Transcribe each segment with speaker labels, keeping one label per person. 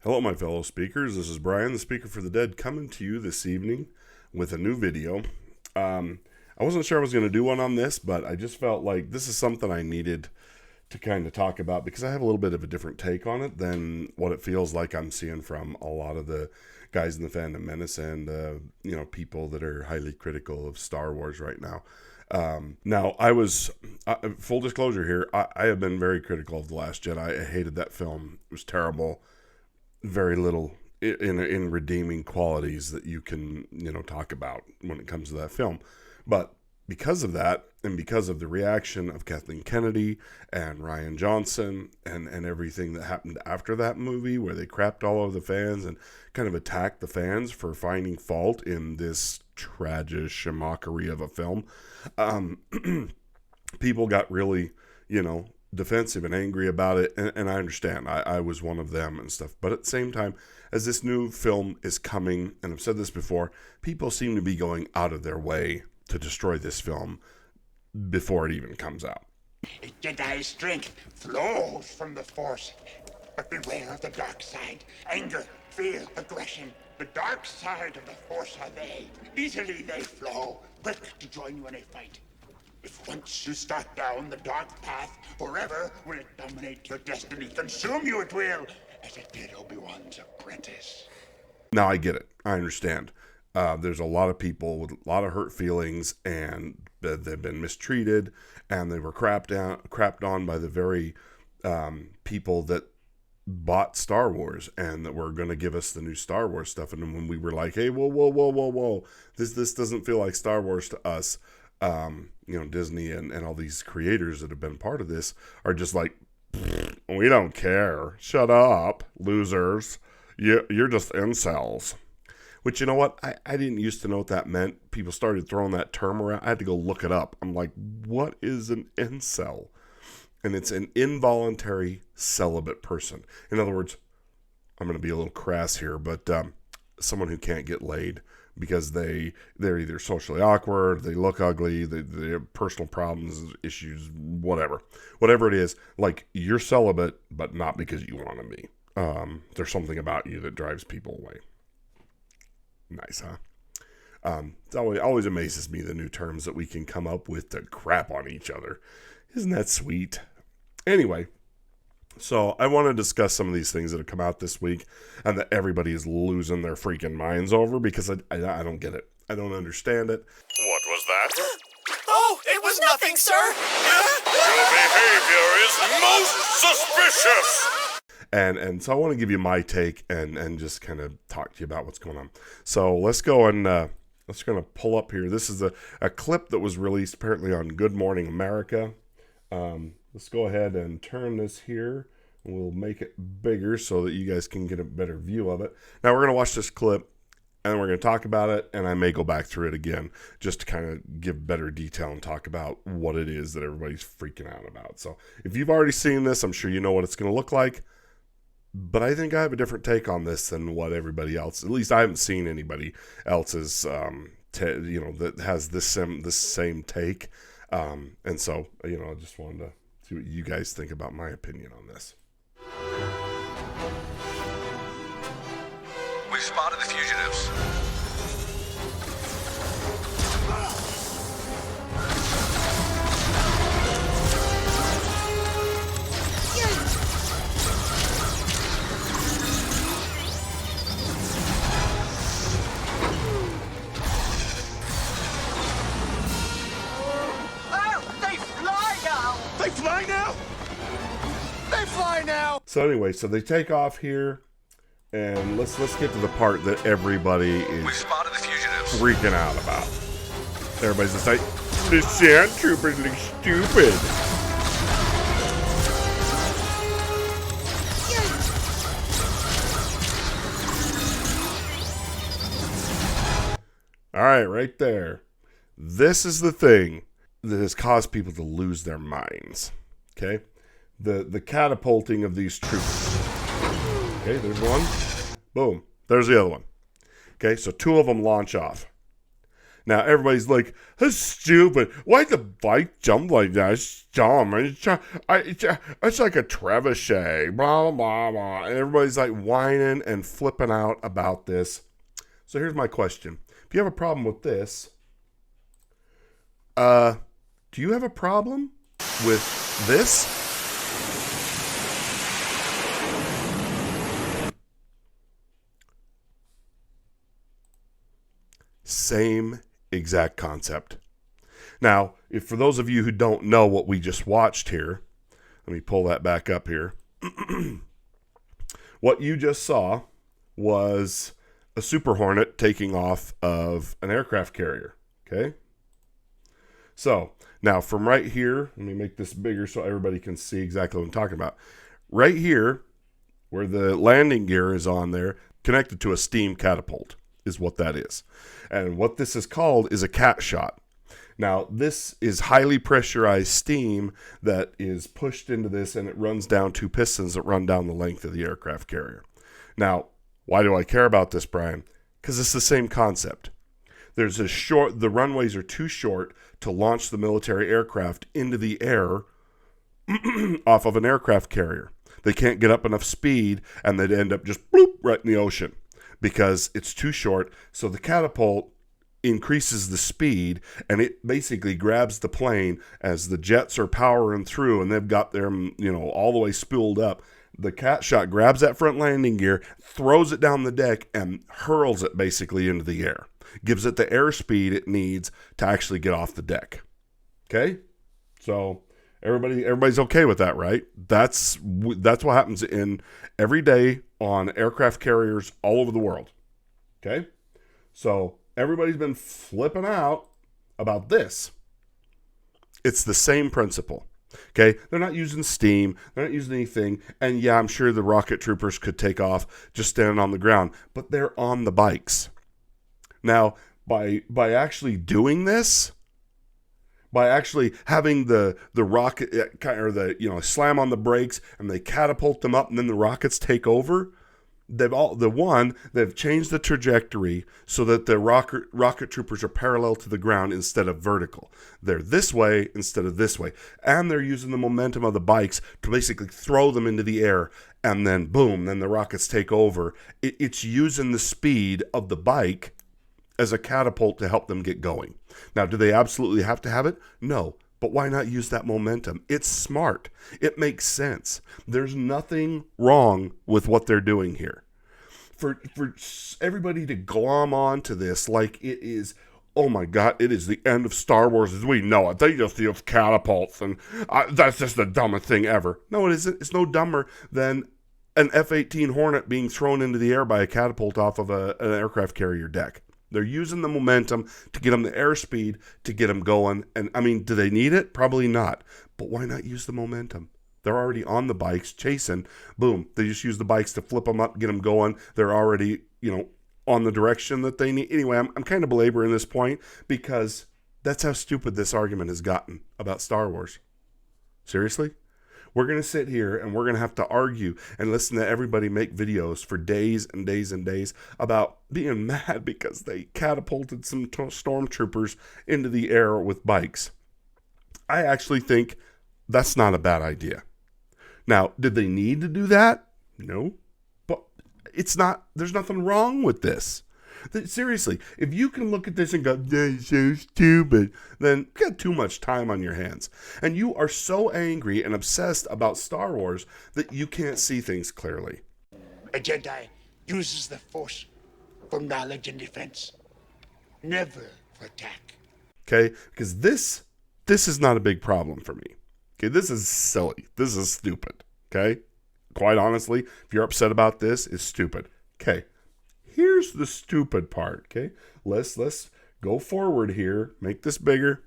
Speaker 1: Hello, my fellow speakers. This is Brian, the Speaker for the Dead, coming to you this evening with a new video. I wasn't sure I was going to do one on this, but I just felt like this is something I needed to kind of talk about because I have a little bit of a different take on it than what it feels like I'm seeing from a lot of the guys in the Fandom Menace and, people that are highly critical of Star Wars right now. Now, full disclosure here, I have been very critical of The Last Jedi. I hated that film. It was terrible. Very little in redeeming qualities that you can, talk about when it comes to that film. But because of that, and because of the reaction of Kathleen Kennedy and Rian Johnson and everything that happened after that movie, where they crapped all over the fans and kind of attacked the fans for finding fault in this tragic mockery of a film, people got really, defensive and angry about it, and I understand. I was one of them and stuff. But at the same time, as this new film is coming, and I've said this before, people seem to be going out of their way to destroy this film before it even comes out.
Speaker 2: Jedi strength flows from the Force, but beware of the dark side. Anger, fear, aggression. The dark side of the Force are they. Easily they flow, quick to join you in a fight. If once you start down the dark path, forever will it dominate your destiny. Consume you it will, as it did Obi-Wan's apprentice.
Speaker 1: Now, I get it. I understand. There's a lot of people with a lot of hurt feelings, and they've been mistreated, and they were crapped on by the very people that bought Star Wars and that were going to give us the new Star Wars stuff. And then when we were like, hey, whoa, this doesn't feel like Star Wars to us. Disney and all these creators that have been part of this are just like, we don't care. Shut up, losers. You're just incels. Which, you know what? I didn't used to know what that meant. People started throwing that term around. I had to go look it up. I'm like, what is an incel? And it's an involuntary celibate person. In other words, I'm going to be a little crass here, but someone who can't get laid because they're either socially awkward, they look ugly, they have personal problems, issues, whatever it is. Like, you're celibate, but not because you want to be. There's something about you that drives people away. Nice, huh? It always amazes me, the new terms that we can come up with to crap on each other. Isn't that sweet? Anyway, so I want to discuss some of these things that have come out this week and that everybody is losing their freaking minds over because I don't get it. I don't understand it.
Speaker 3: What was that?
Speaker 4: Oh, it was nothing, sir!
Speaker 3: Your behavior is most suspicious!
Speaker 1: And so I want to give you my take and just kind of talk to you about what's going on. So let's go and let's going to pull up here. This is a clip that was released apparently on Good Morning America. Let's go ahead and turn this here. We'll make it bigger so that you guys can get a better view of it. Now we're going to watch this clip and we're going to talk about it, and I may go back through it again just to kind of give better detail and talk about what it is that everybody's freaking out about. So if you've already seen this, I'm sure you know what it's going to look like. But I think I have a different take on this than what everybody else. At least I haven't seen anybody else's, that has this same take. And so, I just wanted to see what you guys think about my opinion on this.
Speaker 4: We've spotted the fugitives.
Speaker 1: So anyway, so they take off here, and let's get to the part that everybody is
Speaker 4: We've spotted the fugitives.
Speaker 1: freaking out about. Everybody's just like, the sand troopers look stupid. All right, right there. This is the thing that has caused people to lose their minds. Okay? The catapulting of these troops. Okay, there's one. Boom. There's the other one. Okay, so two of them launch off. Now, everybody's like, that's stupid. Why'd the bike jump like that? It's dumb. It's like a trebuchet. Blah, blah, blah. And everybody's like whining and flipping out about this. So here's my question. If you have a problem with this, do you have a problem with this? Same exact concept. Now, if for those of you who don't know what we just watched here, let me pull that back up here. What you just saw was a Super Hornet taking off of an aircraft carrier. Okay? So, now from right here, let me make this bigger so everybody can see exactly what I'm talking about. Right here, where the landing gear is on there, connected to a steam catapult is what that is. And what this is called is a cat shot. Now, this is highly pressurized steam that is pushed into this, and it runs down two pistons that run down the length of the aircraft carrier. Now, why do I care about this, Brian? Because it's the same concept. The runways are too short to launch the military aircraft into the air off of an aircraft carrier. They can't get up enough speed, and they'd end up just bloop right in the ocean because it's too short. So the catapult increases the speed, and it basically grabs the plane as the jets are powering through, and they've got them, all the way spooled up. The cat shot grabs that front landing gear, throws it down the deck, and hurls it basically into the air. Gives it the airspeed it needs to actually get off the deck. Okay? So everybody's okay with that, right? That's what happens in every day on aircraft carriers all over the world. Okay? So everybody's been flipping out about this. It's the same principle. Okay? They're not using steam. They're not using anything. And yeah, I'm sure the rocket troopers could take off just standing on the ground. But they're on the bikes. Now, by actually doing this, by actually having the rocket or slam on the brakes and they catapult them up and then the rockets take over, they've changed the trajectory so that the rocket troopers are parallel to the ground instead of vertical. They're this way instead of this way. And they're using the momentum of the bikes to basically throw them into the air, and then boom, then the rockets take over. It's using the speed of the bike as a catapult to help them get going. Now, do they absolutely have to have it? No. But why not use that momentum? It's smart. It makes sense. There's nothing wrong with what they're doing here. For everybody to glom onto this like it is, oh my God, it is the end of Star Wars as we know it. They just use catapults, and that's just the dumbest thing ever. No, it isn't. It's no dumber than an F-18 Hornet being thrown into the air by a catapult off of an aircraft carrier deck. They're using the momentum to get them the airspeed to get them going. And I mean, do they need it? Probably not. But why not use the momentum? They're already on the bikes chasing. Boom. They just use the bikes to flip them up, get them going. They're already, on the direction that they need. Anyway, I'm kind of belaboring this point because that's how stupid this argument has gotten about Star Wars. Seriously? We're going to sit here and we're going to have to argue and listen to everybody make videos for days and days and days about being mad because they catapulted some stormtroopers into the air with bikes. I actually think that's not a bad idea. Now, did they need to do that? No. But there's nothing wrong with this. Seriously, if you can look at this and go, that's so stupid, then you got too much time on your hands. And you are so angry and obsessed about Star Wars that you can't see things clearly.
Speaker 2: A Jedi uses the Force for knowledge and defense, never for attack.
Speaker 1: Okay? Because this is not a big problem for me. Okay? This is silly. This is stupid. Okay? Quite honestly, if you're upset about this, it's stupid. Okay. Here's the stupid part, okay? Let's go forward here, make this bigger.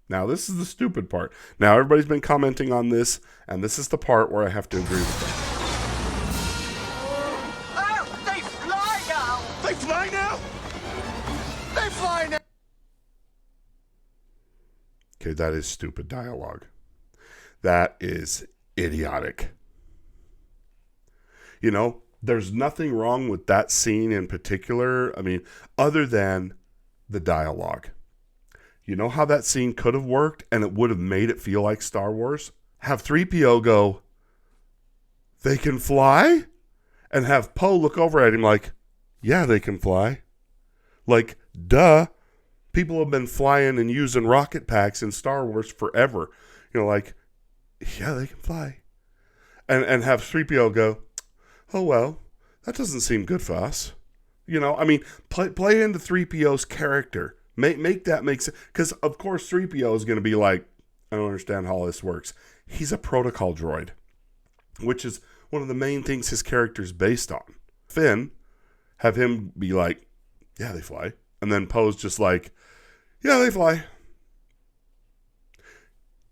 Speaker 1: Now, this is the stupid part. Now, everybody's been commenting on this, and this is the part where I have to agree with them.
Speaker 4: Oh, they fly now! They fly now? They fly now!
Speaker 1: Okay, that is stupid dialogue. That is idiotic. There's nothing wrong with that scene in particular. I mean, other than the dialogue. You know how that scene could have worked and it would have made it feel like Star Wars? Have 3PO go, "They can fly?" And have Poe look over at him like, "Yeah, they can fly." Like, duh. People have been flying and using rocket packs in Star Wars forever. You know, like, yeah, they can fly. And have 3PO go, "Oh, well, that doesn't seem good for us." You know, I mean, play into 3PO's character. Make that make sense. Because, of course, 3PO is going to be like, "I don't understand how all this works." He's a protocol droid, which is one of the main things his character's based on. Finn, have him be like, "Yeah, they fly." And then Poe's just like, "Yeah, they fly."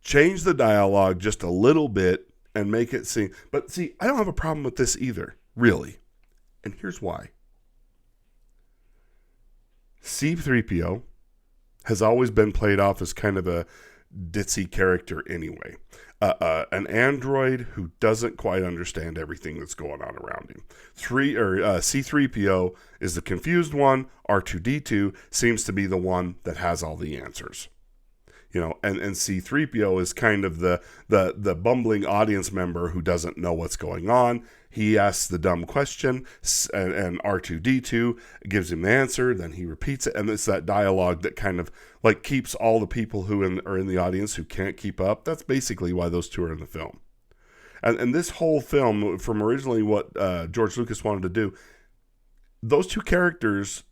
Speaker 1: Change the dialogue just a little bit and make it seem... But see, I don't have a problem with this either, really. And here's why. C-3PO has always been played off as kind of a ditzy character anyway. An android who doesn't quite understand everything that's going on around him. C-3PO is the confused one. R2-D2 seems to be the one that has all the answers. You know, and C-3PO is kind of the bumbling audience member who doesn't know what's going on. He asks the dumb question, and R2-D2 gives him the answer, then he repeats it, and it's that dialogue that kind of like keeps all the people who are in the audience who can't keep up. That's basically why those two are in the film. And this whole film, from originally what George Lucas wanted to do, those two characters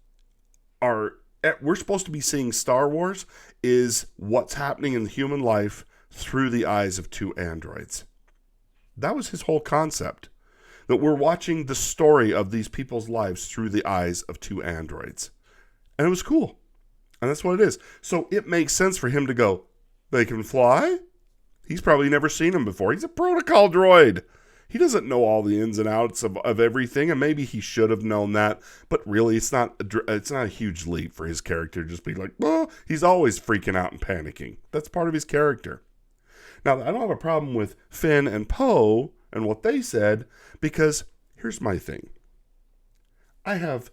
Speaker 1: are... We're supposed to be seeing Star Wars is what's happening in human life through the eyes of two androids. That was his whole concept. That we're watching the story of these people's lives through the eyes of two androids. And it was cool. And that's what it is. So it makes sense for him to go, "They can fly?" He's probably never seen them before. He's a protocol droid. He doesn't know all the ins and outs of everything, and maybe he should have known that. But really, it's not a huge leap for his character to just be like, well, he's always freaking out and panicking. That's part of his character. Now, I don't have a problem with Finn and Poe and what they said, because here's my thing. I have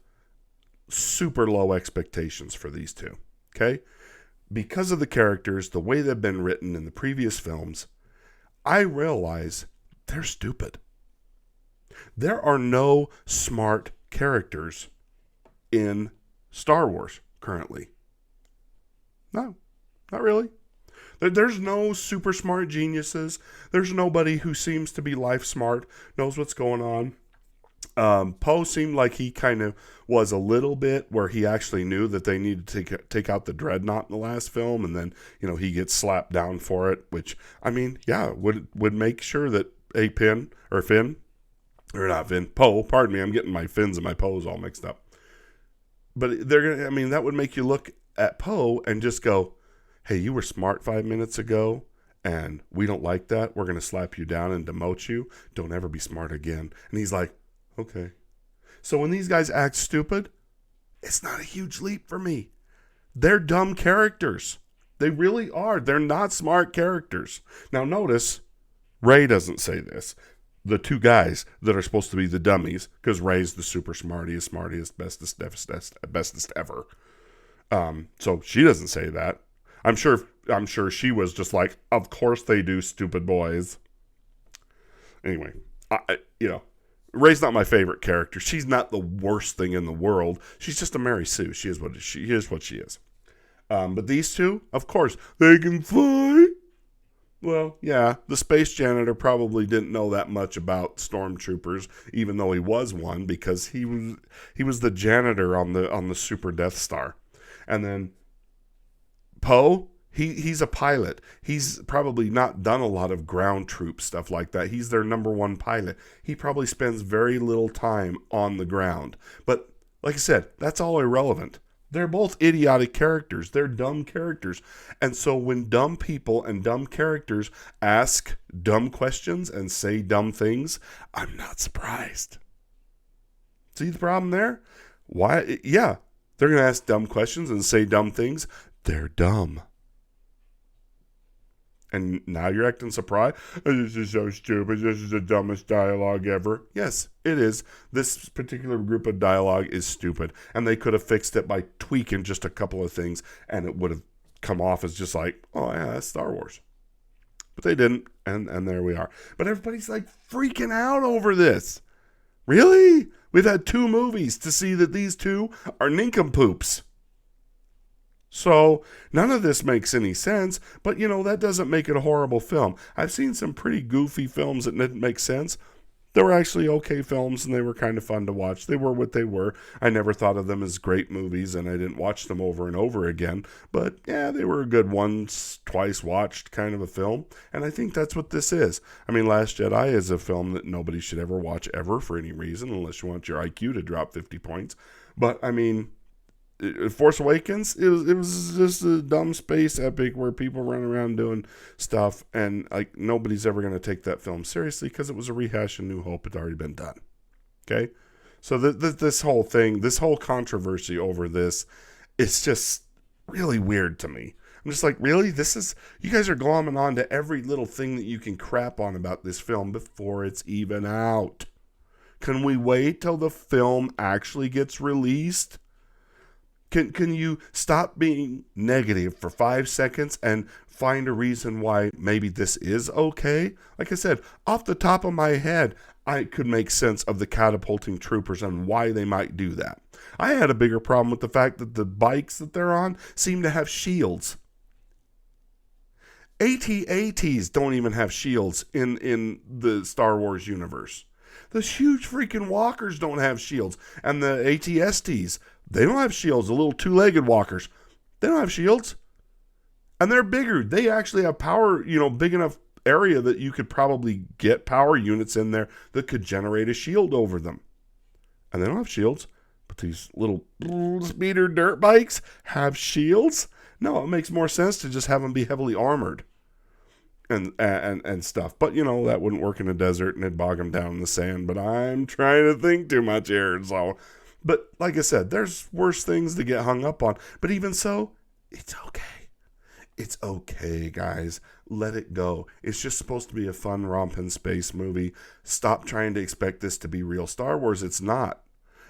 Speaker 1: super low expectations for these two, okay? Because of the characters, the way they've been written in the previous films, I realize they're stupid. There are no smart characters in Star Wars currently. No, not really. There's no super smart geniuses. There's nobody who seems to be life smart, knows what's going on. Poe seemed like he kind of was a little bit where he actually knew that they needed to take out the dreadnought in the last film, and then, you know, he gets slapped down for it, which, I mean, yeah, would make sure that Poe, pardon me, I'm getting my Finns and my Poes all mixed up. But that would make you look at Poe and just go, "Hey, you were smart 5 minutes ago, and we don't like that. We're going to slap you down and demote you. Don't ever be smart again." And he's like, "Okay." So when these guys act stupid, it's not a huge leap for me. They're dumb characters. They really are. They're not smart characters. Now notice, Rey doesn't say this. The two guys that are supposed to be the dummies, because Rey's the super smartiest, bestest ever. So she doesn't say that. I'm sure she was just like, "Of course they do, stupid boys." Anyway, Rey's not my favorite character. She's not the worst thing in the world. She's just a Mary Sue. She is what she is. But these two, of course, they can fly. Well, yeah, the space janitor probably didn't know that much about stormtroopers, even though he was one, because he was the janitor on the Super Death Star. And then Poe, he's a pilot. He's probably not done a lot of ground troop stuff like that. He's their number one pilot. He probably spends very little time on the ground. But like I said, that's all irrelevant. They're both idiotic characters. They're dumb characters. And so when dumb people and dumb characters ask dumb questions and say dumb things, I'm not surprised. See the problem there? Why? Yeah, they're going to ask dumb questions and say dumb things. They're dumb. And now you're acting surprised? This is so stupid. This is the dumbest dialogue ever. Yes, it is. This particular group of dialogue is stupid. And they could have fixed it by tweaking just a couple of things, and it would have come off as just like, oh, yeah, that's Star Wars. But they didn't, and there we are. But everybody's like freaking out over this. Really? We've had 2 movies to see that these 2 are nincompoops. So none of this makes any sense, but that doesn't make it a horrible film. I've seen some pretty goofy films that didn't make sense. They were actually okay films, and they were kind of fun to watch. They were what they were. I never thought of them as great movies, and I didn't watch them over and over again. But yeah, they were a good once, twice watched kind of a film, and I think that's what this is. I mean, Last Jedi is a film that nobody should ever watch ever for any reason, unless you want your IQ to drop 50 points. But I mean, Force Awakens, it was just a dumb space epic where people run around doing stuff, and like nobody's ever going to take that film seriously because it was a rehash of New Hope. Had already been done. Okay, so this whole thing, this whole controversy over this, it's just really weird to me. I'm just like, really? You guys are glomming on to every little thing that you can crap on about this film before it's even out. Can we wait till the film actually gets released? Can you stop being negative for 5 seconds and find a reason why maybe this is okay? Like I said, off the top of my head, I could make sense of the catapulting troopers and why they might do that. I had a bigger problem with the fact that the bikes that they're on seem to have shields. AT-ATs don't even have shields in the Star Wars universe. The huge freaking walkers don't have shields. And the AT-STs, they don't have shields. The little 2-legged walkers, they don't have shields. And they're bigger. They actually have power, big enough area that you could probably get power units in there that could generate a shield over them. And they don't have shields. But these little speeder dirt bikes have shields? No, it makes more sense to just have them be heavily armored and stuff. But, that wouldn't work in a desert and it'd bog them down in the sand. But I'm trying to think too much here. So, but like I said, there's worse things to get hung up on. But even so, it's okay. It's okay, guys. Let it go. It's just supposed to be a fun romping space movie. Stop trying to expect this to be real Star Wars. It's not.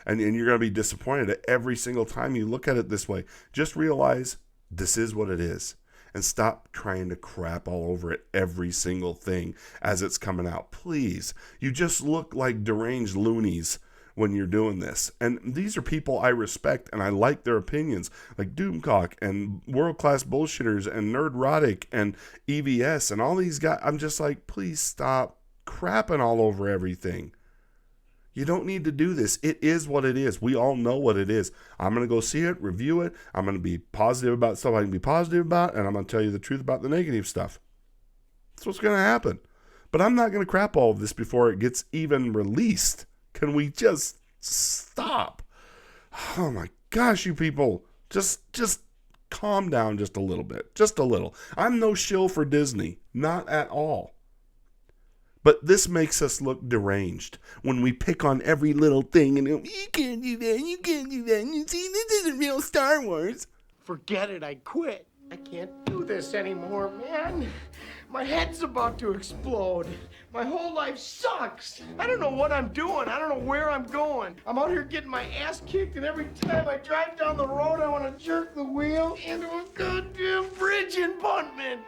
Speaker 1: And you're going to be disappointed at every single time you look at it this way. Just realize this is what it is. And stop trying to crap all over it every single thing as it's coming out. Please. You just look like deranged loonies when you're doing this. And these are people I respect and I like their opinions, like Doomcock and World Class Bullshitters and Nerdrotic and EVS and all these guys. I'm just like, please stop crapping all over everything. You don't need to do this. It is what it is. We all know what it is. I'm going to go see it, review it. I'm going to be positive about stuff I can be positive about, and I'm going to tell you the truth about the negative stuff. That's what's going to happen. But I'm not going to crap all of this before it gets even released. Can we just stop? Oh my gosh, you people. Just calm down just a little bit. Just a little. I'm no shill for Disney. Not at all. But this makes us look deranged when we pick on every little thing and go, you can't do that, you can't do that. You see, this isn't real Star Wars.
Speaker 4: Forget it, I quit. I can't do this anymore, man. My head's about to explode. My whole life sucks. I don't know what I'm doing. I don't know where I'm going. I'm out here getting my ass kicked, and every time I drive down the road, I want to jerk the wheel into a goddamn bridge embankment.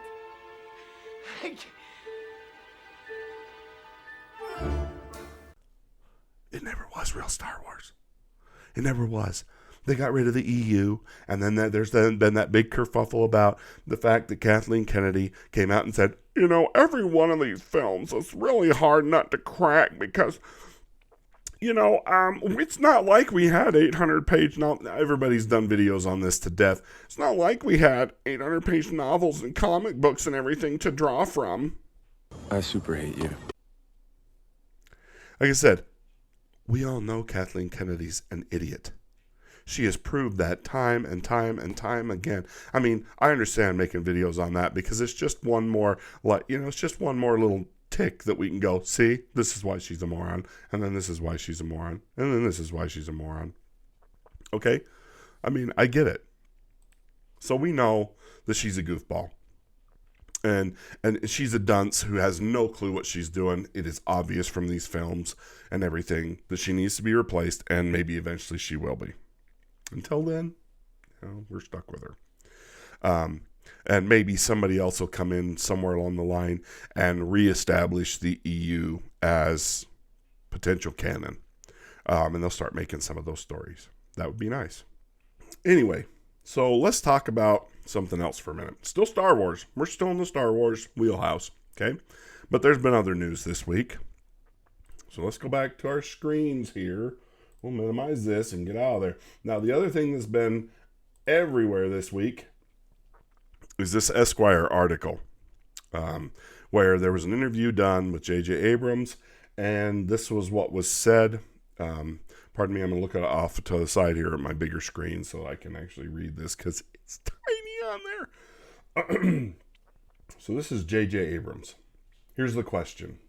Speaker 1: It never was real Star Wars. It never was. They got rid of the EU, and then there's been that big kerfuffle about the fact that Kathleen Kennedy came out and said, every one of these films is really hard not to crack because, it's not like we had 800-page novels. Everybody's done videos on this to death. It's not like we had 800-page novels and comic books and everything to draw from.
Speaker 5: I super hate you.
Speaker 1: Like I said, we all know Kathleen Kennedy's an idiot. She has proved that time and time and time again. I mean, I understand making videos on that because it's just one more, it's just one more little tick that we can go, see, this is why she's a moron, and then this is why she's a moron, and then this is why she's a moron. Okay? I mean, I get it. So we know that she's a goofball. And she's a dunce who has no clue what she's doing. It is obvious from these films and everything that she needs to be replaced, and maybe eventually she will be. Until then, we're stuck with her. And maybe somebody else will come in somewhere along the line and reestablish the EU as potential canon. And they'll start making some of those stories. That would be nice. Anyway, so let's talk about something else for a minute. Still Star Wars. We're still in the Star Wars wheelhouse, okay? But there's been other news this week. So let's go back to our screens here. We'll minimize this and get out of there. Now, the other thing that's been everywhere this week is this Esquire article, where there was an interview done with J.J. Abrams, and this was what was said. Pardon me, I'm going to look it off to the side here at my bigger screen so I can actually read this because it's tiny on there. So this is J.J. Abrams. Here's the question.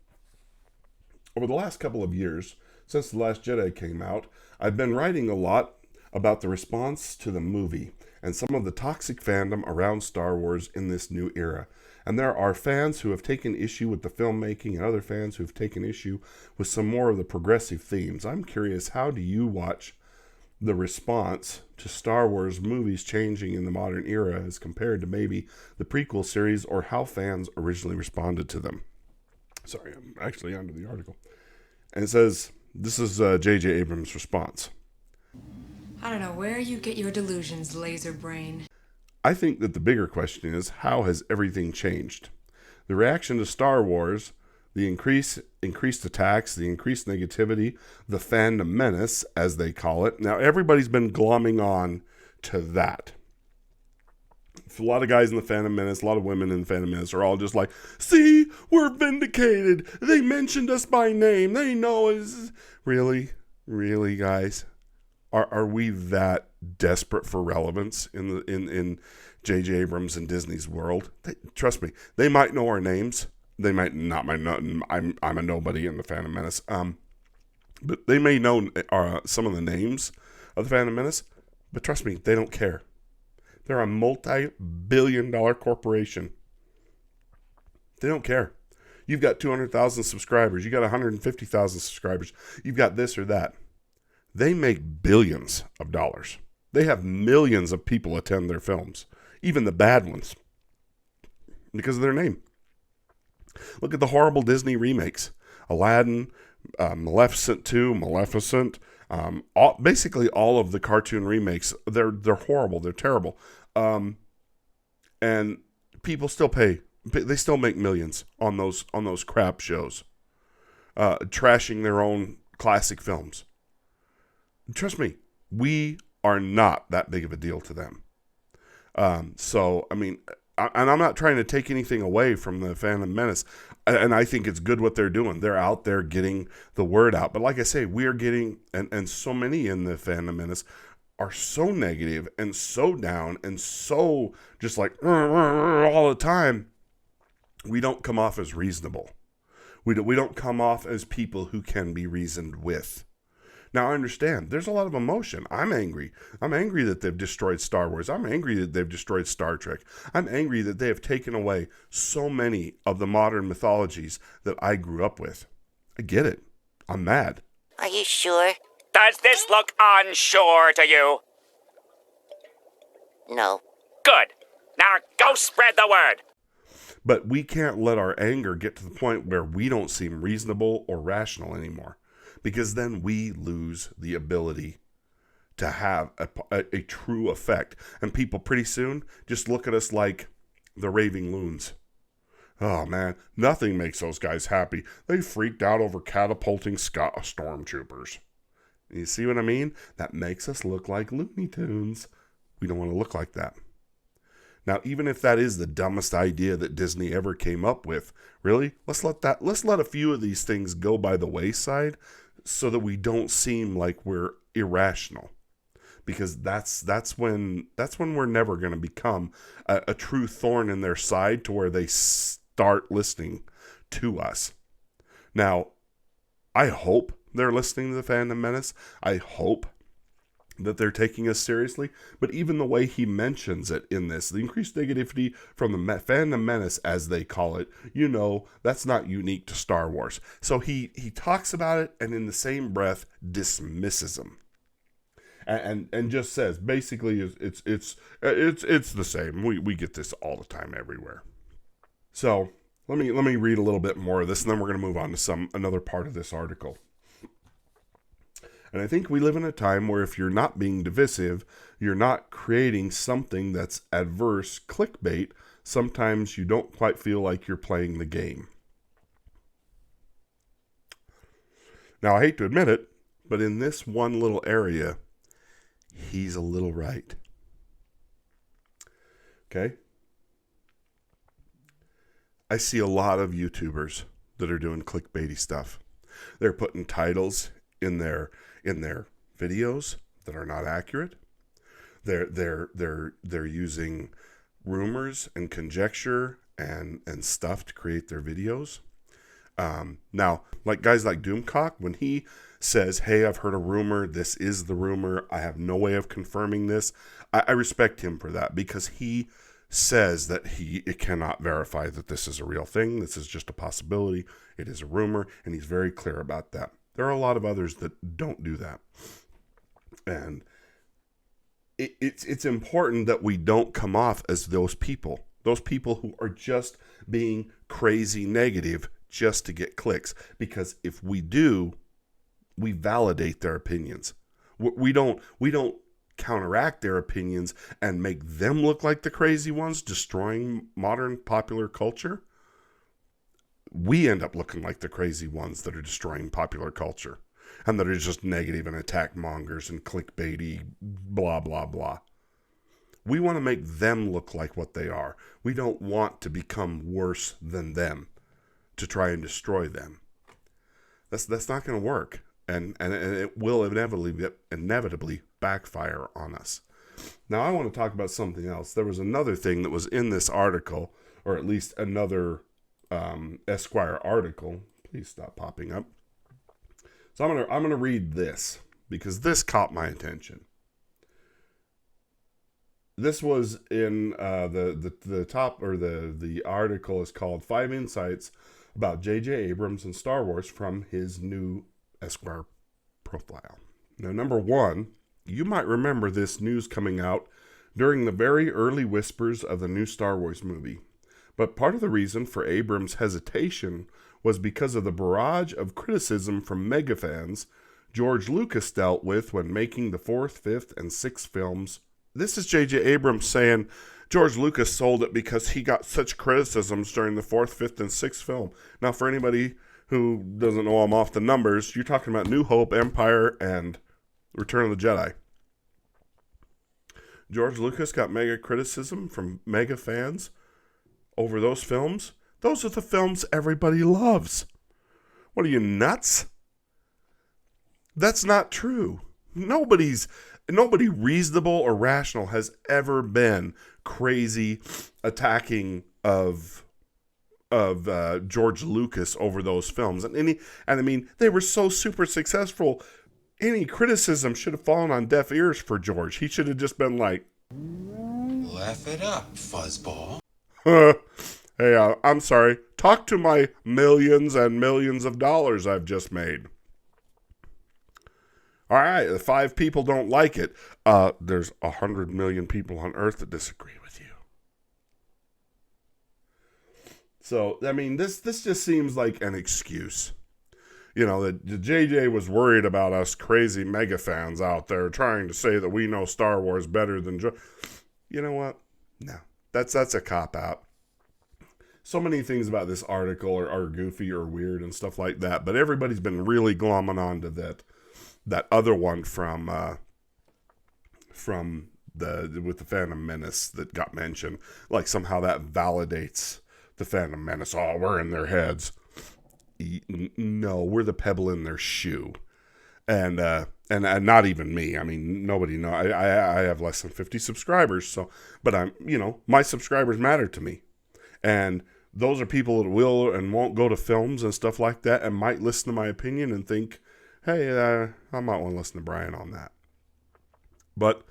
Speaker 1: Over the last couple of years, since The Last Jedi came out, I've been writing a lot about the response to the movie and some of the toxic fandom around Star Wars in this new era. And there are fans who have taken issue with the filmmaking and other fans who have taken issue with some more of the progressive themes. I'm curious, how do you watch the response to Star Wars movies changing in the modern era as compared to maybe the prequel series, or how fans originally responded to them? Sorry, I'm actually onto the article. And it says, this is J.J. Abrams' response.
Speaker 6: I don't know where you get your delusions, laser brain.
Speaker 1: I think that the bigger question is, how has everything changed? The reaction to Star Wars, the increased attacks, the increased negativity, the Fandom Menace, as they call it. Now, everybody's been glomming on to that. A lot of guys in the Fandom Menace, a lot of women in the Fandom Menace are all just like, see, we're vindicated. They mentioned us by name. They know us. Really? Really, guys? Are we that desperate for relevance in J.J. Abrams and Disney's world? Trust me, they might know our names. They might not. I'm a nobody in the Phantom Menace. But they may know some of the names of the Phantom Menace. But trust me, they don't care. They're a multi-billion-dollar corporation. They don't care. You've got 200,000 subscribers. You got 150,000 subscribers. You've got this or that. They make billions of dollars. They have millions of people attend their films, even the bad ones, because of their name. Look at the horrible Disney remakes. Aladdin, Maleficent 2, Maleficent, basically all of the cartoon remakes. They're horrible. They're terrible. And people still pay. They still make millions on those crap shows, trashing their own classic films. Trust me, we are not that big of a deal to them. So, I mean, and I'm not trying to take anything away from the Phantom Menace, and I think it's good what they're doing. They're out there getting the word out. But like I say, we are getting, and so many in the Phantom Menace are so negative and so down and so just like all the time. We don't come off as reasonable. We don't come off as people who can be reasoned with. Now, I understand. There's a lot of emotion. I'm angry. I'm angry that they've destroyed Star Wars. I'm angry that they've destroyed Star Trek. I'm angry that they have taken away so many of the modern mythologies that I grew up with. I get it. I'm mad.
Speaker 7: Are you sure?
Speaker 8: Does this look unsure to you?
Speaker 7: No.
Speaker 8: Good. Now go spread the word.
Speaker 1: But we can't let our anger get to the point where we don't seem reasonable or rational anymore. Because then we lose the ability to have a true effect. And people pretty soon just look at us like the raving loons. Oh, man, nothing makes those guys happy. They freaked out over catapulting stormtroopers. You see what I mean? That makes us look like Looney Tunes. We don't want to look like that. Now, even if that is the dumbest idea that Disney ever came up with, really, let's let a few of these things go by the wayside so that we don't seem like we're irrational. Because that's when we're never going to become a true thorn in their side to where they start listening to us. Now, I hope they're listening to the Phantom Menace. I hope that they're taking us seriously, but even the way he mentions it in this, the increased negativity from the Fandom Menace, as they call it, that's not unique to Star Wars. So he talks about it and in the same breath dismisses them. And just says basically it's the same. We get this all the time everywhere. So let me read a little bit more of this, and then we're going to move on to another part of this article. And I think we live in a time where if you're not being divisive, you're not creating something that's adverse clickbait, sometimes you don't quite feel like you're playing the game. Now, I hate to admit it, but in this one little area, he's a little right. Okay? I see a lot of YouTubers that are doing clickbaity stuff. They're putting titles in their videos that are not accurate. They're using rumors and conjecture and stuff to create their videos. Now, like guys like Doomcock, when he says, "Hey, I've heard a rumor. This is the rumor. I have no way of confirming this," I respect him for that, because he says that it cannot verify that this is a real thing. This is just a possibility. It is a rumor, and he's very clear about that. There are a lot of others that don't do that. And it's important that we don't come off as those people who are just being crazy negative just to get clicks. Because if we do, we validate their opinions. We don't counteract their opinions and make them look like the crazy ones, destroying modern popular culture. We end up looking like the crazy ones that are destroying popular culture and that are just negative and attack mongers and clickbaity, blah, blah, blah. We want to make them look like what they are. We don't want to become worse than them to try and destroy them. That's not going to work. And it will inevitably backfire on us. Now, I want to talk about something else. There was another thing that was in this article, or at least another Esquire article. Please stop popping up. So I'm gonna read this because this caught my attention. This was in the top, or the article is called 5 Insights about J.J. Abrams and Star Wars from his new Esquire profile. Now, number one, you might remember this news coming out during the very early whispers of the new Star Wars movie. But part of the reason for Abrams' hesitation was because of the barrage of criticism from mega fans George Lucas dealt with when making the 4th, 5th, and 6th films. This is J.J. Abrams saying George Lucas sold it because he got such criticisms during the 4th, 5th, and 6th film. Now, for anybody who doesn't know I'm off the numbers, you're talking about New Hope, Empire, and Return of the Jedi. George Lucas got mega criticism from mega fans over those films. Those are the films everybody loves. What are you, nuts? That's not true. Nobody reasonable or rational has ever been crazy attacking of George Lucas over those films. And I mean, they were so super successful. Any criticism should have fallen on deaf ears for George. He should have just been like,
Speaker 7: "Laugh it up, fuzzball."
Speaker 1: Hey, I'm sorry. Talk to my millions and millions of dollars I've just made. All right, if 5 people don't like it, there's 100 million people on Earth that disagree with you. So, I mean, this just seems like an excuse. You know, that JJ was worried about us crazy mega fans out there trying to say that we know Star Wars better than you know what? No, that's a cop-out. So many things about this article are goofy or weird and stuff like that, but everybody's been really glomming on to that other one from with the Phantom Menace that got mentioned. Like somehow that validates the Phantom Menace. Oh, we're in their heads. No, we're the pebble in their shoe. And not even me. I mean, nobody know. I have less than 50 subscribers, but my subscribers matter to me. And those are people that will and won't go to films and stuff like that and might listen to my opinion and think, hey, I might want to listen to Brian on that. But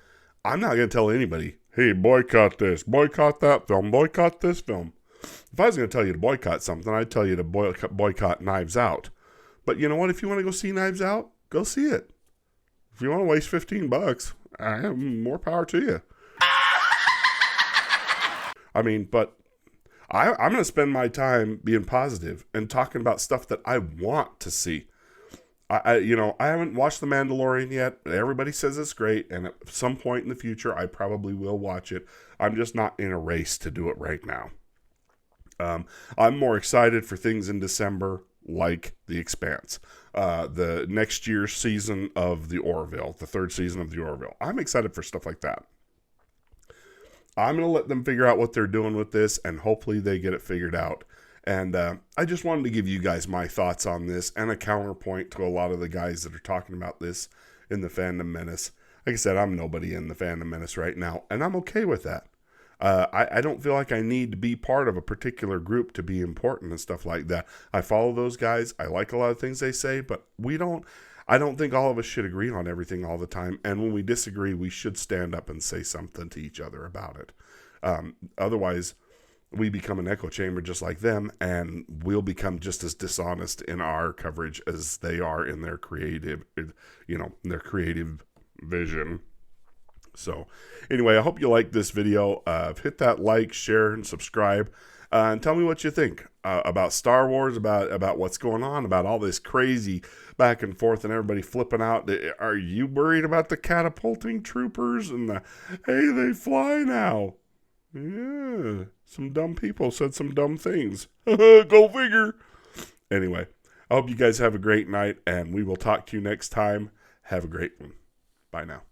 Speaker 1: I'm not going to tell anybody, hey, boycott this, boycott that film, boycott this film. If I was going to tell you to boycott something, I'd tell you to boycott Knives Out. But you know what? If you want to go see Knives Out, go see it. If you want to waste $15, I have more power to you. I mean, but I'm going to spend my time being positive and talking about stuff that I want to see. I haven't watched The Mandalorian yet. Everybody says it's great, and at some point in the future, I probably will watch it. I'm just not in a race to do it right now. I'm more excited for things in December, like The Expanse, the next year's season of The Orville, the third season of The Orville. I'm excited for stuff like that. I'm going to let them figure out what they're doing with this, and hopefully they get it figured out. And I just wanted to give you guys my thoughts on this and a counterpoint to a lot of the guys that are talking about this in the Fandom Menace. Like I said, I'm nobody in the Fandom Menace right now, and I'm okay with that. I don't feel like I need to be part of a particular group to be important and stuff like that. I follow those guys. I like a lot of things they say, but I don't think all of us should agree on everything all the time. And when we disagree, we should stand up and say something to each other about it. Otherwise, we become an echo chamber just like them, and we'll become just as dishonest in our coverage as they are in their creative, vision. So anyway, I hope you liked this video. Hit that like, share, and subscribe. And tell me what you think about Star Wars, about what's going on, about all this crazy back and forth and everybody flipping out. Are you worried about the catapulting troopers and hey, they fly now? Yeah, some dumb people said some dumb things. Go figure. Anyway, I hope you guys have a great night, and we will talk to you next time. Have a great one. Bye now.